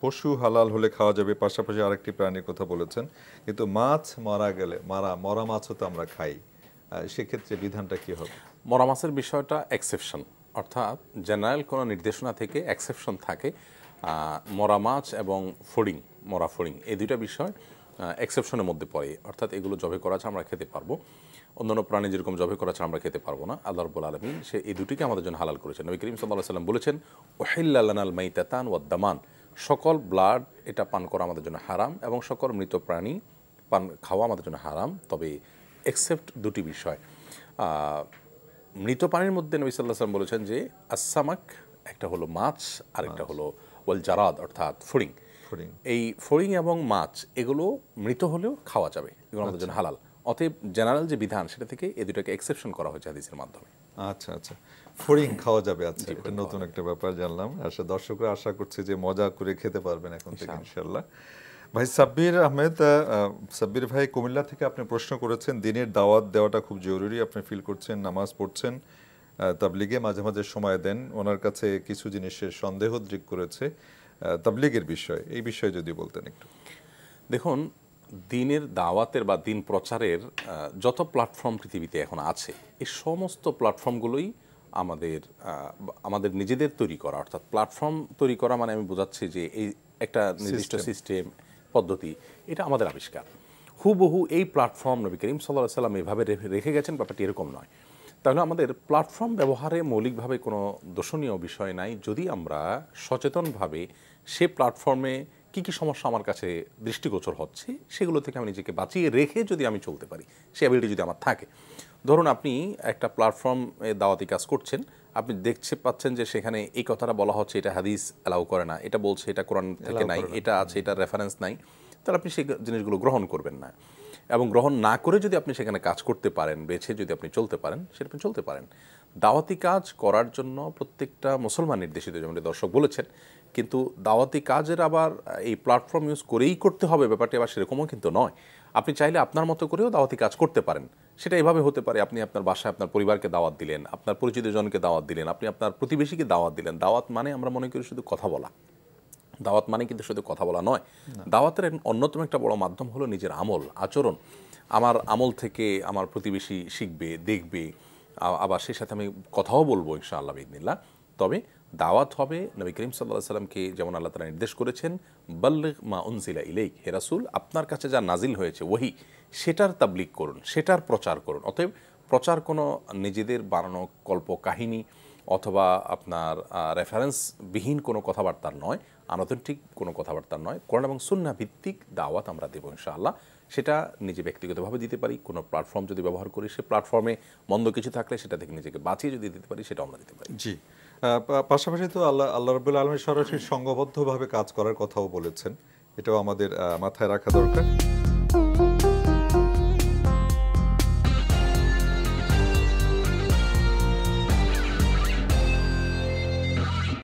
পশু হালাল হলে খাওয়া যাবে, পাশাপাশি আরেকটি প্রাণীর কথা বলেছেন, কিন্তু মাছ মারা গেলে মরা মাছও তো আমরা খাই, সেক্ষেত্রে বিধানটা কি হবে? মরা মাছের বিষয়টা এক্সেপশন, অর্থাৎ জেনারেল কোনো নির্দেশনা থেকে এক্সেপশন থাকে। মরা মাছ এবং ফড়িং, মরা ফড়িং এই দুইটা বিষয় এক্সেপশনের মধ্যে পড়ে, অর্থাৎ এগুলো জবে করা আছে আমরা খেতে পারবো। অন্যান্য প্রাণী যেরকম জবে করা আছে আমরা খেতে পারবো না। আল্লাহ রাব্বুল আলামিন সে এই দুটিকে আমাদের জন্য হালাল করেছেন। নবী করিম সাল্লাল্লাহু আলাইহি ওয়াসাল্লাম বলেছেন, উহিল্লা লানাল মাইতাতান ওয়াদ দামান, সকল ব্লাড এটা পান করা আমাদের জন্য হারাম এবং সকল মৃত প্রাণী পান খাওয়া আমাদের জন্য হারাম, তবে এক্সেপ্ট দুটি বিষয়। মৃত প্রাণীর মধ্যে নবী সাল্লাল্লাহু আলাইহি ওয়াসাল্লাম বলেছেন যে আসসামাক, একটা হলো মাছ, আরেকটা হলো ওয়াল জারাদ অর্থাৎ ফড়িং। এই ফড়িং এবং মাছ এগুলো মৃত হলেও খাওয়া যাবে, এগুলো আমাদের জন্য হালাল। অতএব জেনারেল যে বিধান সেটা থেকে এই দুটাকে এক্সেপশন করা হয়েছে হাদিসের মাধ্যমে। আচ্ছা আচ্ছা, ফড়িং খাওয়া যাবে, আচ্ছা এটা নতুন একটা ব্যাপার জানলাম। দর্শকরা আশা করছি যে মজা করে খেতে পারবেন এখন থেকে ইনশাআল্লাহ। ভাই সাব্বির আহমেদ, সাব্বির ভাই কুমিল্লা থেকে আপনি প্রশ্ন করেছেন, দিনের দাওয়াত দেওয়াটা খুব জরুরি, আপনি ফিল করছেন, নামাজ পড়ছেন, তাবলিগে মাঝে মাঝে সময় দেন, ওনার কাছে কিছু জিনিসের সন্দেহ দৃক করেছে তাবলিগের বিষয়, এই বিষয়ে যদি বলতেন একটু। দেখুন, দিনের দাওয়াতের বা দিন প্রচারের যত প্ল্যাটফর্ম পৃথিবীতে এখন আছে, এই সমস্ত প্ল্যাটফর্মগুলোই আমাদের নিজেদের তৈরি করা। অর্থাৎ প্ল্যাটফর্ম তৈরি করা মানে আমি বোঝাচ্ছি যে এই একটা নির্দিষ্ট সিস্টেম পদ্ধতি, এটা আমাদের আবিষ্কার। হুবহু এই প্ল্যাটফর্ম নবী করিম সাল্লাল্লাহু আলাইহি ওয়াসাল্লাম এভাবে রেখে গেছেন, ব্যাপারটি এরকম নয়। তাহলে আমাদের প্ল্যাটফর্ম ব্যবহারে মৌলিকভাবে কোনো দোষণীয় বিষয় নাই, যদি আমরা সচেতনভাবে সে প্ল্যাটফর্মে কী কী সমস্যা আমার কাছে দৃষ্টিগোচর হচ্ছে সেগুলো থেকে আমি নিজেকে বাঁচিয়ে রেখে যদি আমি চলতে পারি, সে অ্যাবিলিটি যদি আমার থাকে। ধরুন আপনি একটা প্ল্যাটফর্মে দাওয়াতি কাজ করছেন, আপনি পাচ্ছেন যে সেখানে এই কথাটা বলা হচ্ছে, এটা হাদিস অ্যালাউ করে না, এটা বলছে এটা কোরআন থেকে নাই, এটা আছে, এটা রেফারেন্স নাই, তাহলে আপনি সেই জিনিসগুলো গ্রহণ করবেন না। এবং গ্রহণ না করে যদি আপনি সেখানে কাজ করতে পারেন, বেছে যদি আপনি চলতে পারেন, সেটা আপনি চলতে পারেন। দাওয়াতি কাজ করার জন্য প্রত্যেকটা মুসলমান নির্দেশিত, যেমন দর্শক বলেছেন, কিন্তু দাওয়াতি কাজের আবার এই প্ল্যাটফর্ম ইউজ করেই করতে হবে ব্যাপারটি আবার সেরকমও কিন্তু নয়। আপনি চাইলে আপনার মতো করেও দাওয়াতি কাজ করতে পারেন। সেটা এভাবে হতে পারে, আপনি আপনার বাসায় আপনার পরিবারকে দাওয়াত দিলেন, আপনার পরিচিত জনকে দাওয়াত দিলেন, আপনি আপনার প্রতিবেশীকে দাওয়াত দিলেন। দাওয়াত মানে আমরা মনে করি শুধু কথা বলা, দাওয়াত মানে কিন্তু শুধু কথা বলা নয়। দাওয়াতের অন্যতম একটা বড় মাধ্যম হলো নিজের আমল আচরণ। আমার আমল থেকে আমার প্রতিবেশী শিখবে, দেখবে, আবার সেই সাথে আমি কথাও বলবো ইনশাআল্লাহ বিইذনিল্লাহ। তবে দাওয়াত হবে নবী করিম সাল্লাল্লাহু আলাইহি সাল্লামকে যেমন আল্লাহ তাআলা নির্দেশ করেছেন, বাল্লিগ মা উনজিলা ইলাইক, হে রাসূল আপনার কাছে যা নাজিল হয়েছে ওহী, সেটার তাবলীগ করুন, সেটার প্রচার করুন। অতএব প্রচার কোনো নিজেদের বানানো কল্প কাহিনী অথবা আপনার রেফারেন্সবিহীন কোনো কথাবার্তার নয়, আনঅথেন্টিক কোনো কথাবার্তার নয়, কোরআন এবং সুন্নাহ ভিত্তিক দাওয়াত আমরা দেবো ইনশাআল্লাহ। সেটা নিজে ব্যক্তিগতভাবে দিতে পারি, কোনো প্ল্যাটফর্ম যদি ব্যবহার করি, সে প্ল্যাটফর্মে মন্দ কিছু থাকলে সেটা থেকে নিজেকে বাঁচিয়ে যদি দিতে পারি, সেটা আমরা দিতে পারি। জি, পাশাপাশি তো আল্লাহ রাব্বুল আলামিন সরাসরি সংঘবদ্ধভাবে কাজ করার কথাও বলেছেন, এটাও আমাদের মাথায় রাখা দরকার।